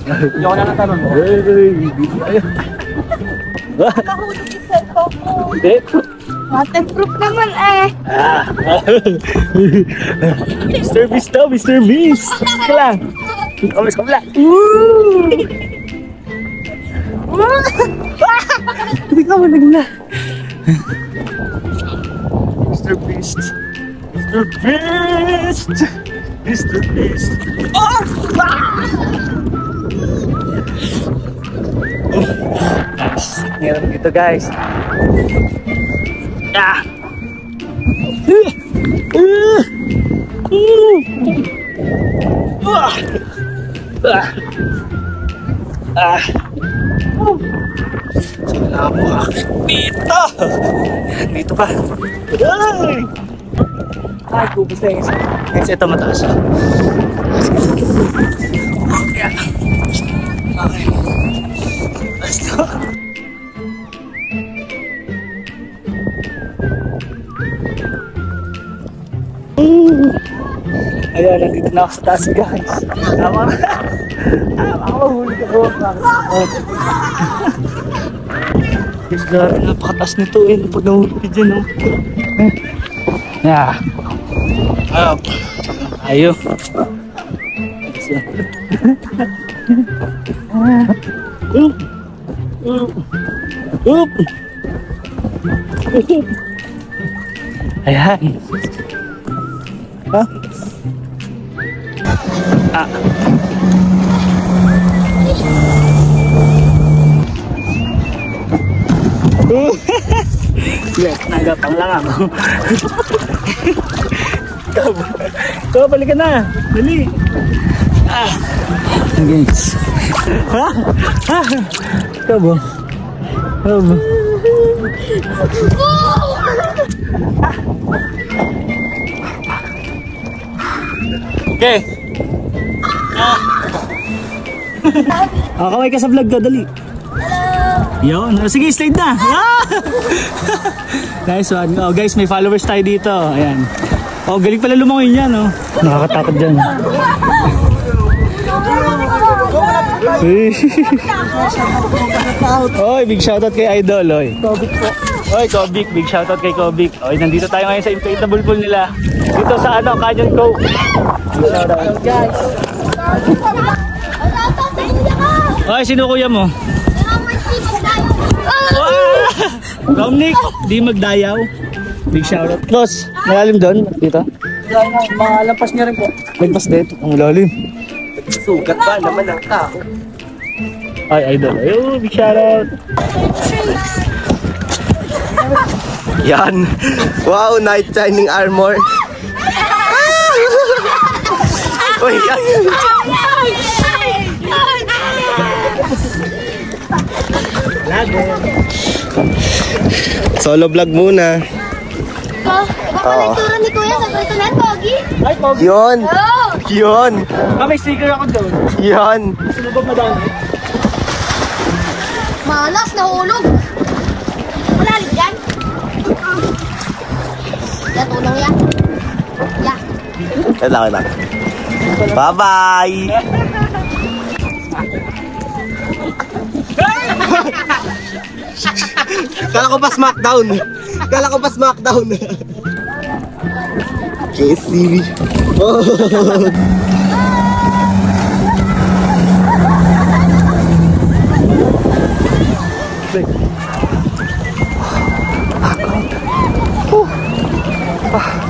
Hindi ako na natanong mo. Mahulog yung cellphone ko. Hindi. Waterproof naman eh. Mr. Beast daw, Mr. Beast. Ika lang. Kamas kabla. Hindi ka malag na. Mr. Beast. Mr. Beast. Mr. Beast. Oh! Nice. Meron dito guys. Ah! Salamat. Dito! Dito ka. Ay, kubos na yung isa. Kasi ito mataas. Okay. Okay. Basta. Ayan, nandito na ako sa taas guys. Tama. Ako huli ka po. Guys, grabe, napakataas nito eh. Pag nahuli dyan oh. Yeah. Up. Ayo. Up. Ayan. Ha? Ah. Yes, nagapang lang ako. Ikaw, balik ka na. Dali. Ah. Guys. Ha? Ha? Ikaw ba? Ikaw ba? Okay. Kamay ka sa vlog ko, dali. Yun. Sige, slide na. Nice one. Oh, guys, may followers tayo dito. Ayan. Oh, galing pala lumangoy niya, no? Nakakatakot dyan. Oy, big shoutout kay Idol, oy. Kobik po. Oy, Kobik, big shoutout kay Kobik. Oy, nandito tayo ngayon sa inflatable pool nila. Dito sa ano, Canyon Cove. Big shoutout, guys. Oy, sino kuya mo? Dominic, di magdayaw. Big shoutout. Close, malalim doon, dito. Malampas niya rin po. Lagpas dito, ang malalim. Sugat ba naman ang tao? Ay, Idol. Ayun, big shoutout. Yan. Wow, night shining armor. Uy, yan. Solo vlog muna. Baka nagtura ni Kuya sa personal, Pogi. Ay, Pogi. Yun. Yun. May sticker ako doon. Yun. Sino ba madami? Malas, nahulog. Malalim dyan. Yan, tulong yan. Yan. Kailangan lang. Bye-bye. Kala ko pa Smackdown. Kala ko pa Smackdown. KC. Oh. Ah.